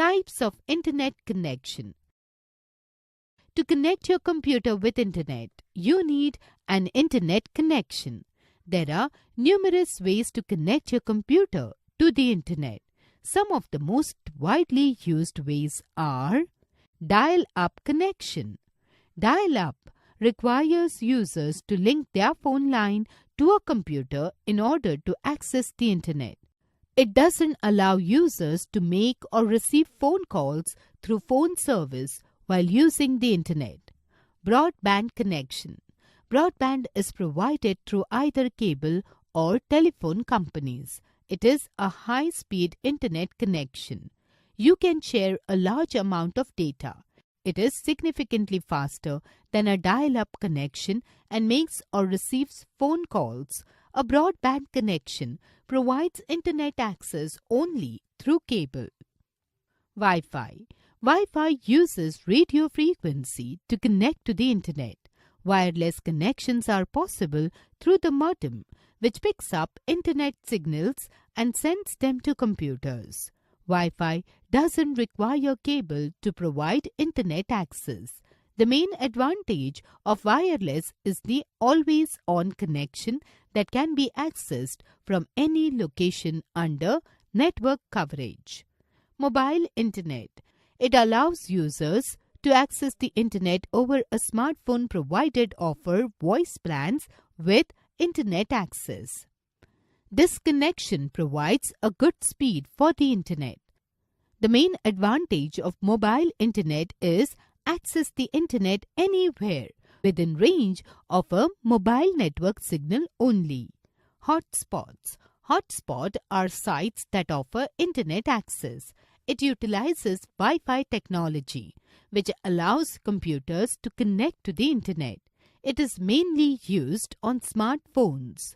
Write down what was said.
Types of Internet connection. To connect your computer with Internet, you need an Internet connection. There are numerous ways to connect your computer to the Internet. Some of the most widely used ways are dial-up connection. Dial-up requires users to link their phone line to a computer in order to access the Internet. It doesn't allow users to make or receive phone calls through phone service while using the Internet. Broadband connection. Broadband is provided through either cable or telephone companies. It is a high-speed Internet connection. You can share a large amount of data. It is significantly faster than a dial-up connection and makes or receives phone calls. A broadband connection provides Internet access only through cable. Wi-Fi. Wi-Fi uses radio frequency to connect to the Internet. Wireless connections are possible through the modem, which picks up Internet signals and sends them to computers. Wi-Fi doesn't require cable to provide Internet access. The main advantage of wireless is the always-on connection that can be accessed from any location under network coverage. Mobile Internet. It allows users to access the Internet over a smartphone provided offer voice plans with Internet access. This connection provides a good speed for the Internet. The main advantage of mobile Internet is access the Internet anywhere within range of a mobile network signal only. Hotspots. Hotspots are sites that offer Internet access. It utilizes Wi-Fi technology, which allows computers to connect to the Internet. It is mainly used on smartphones.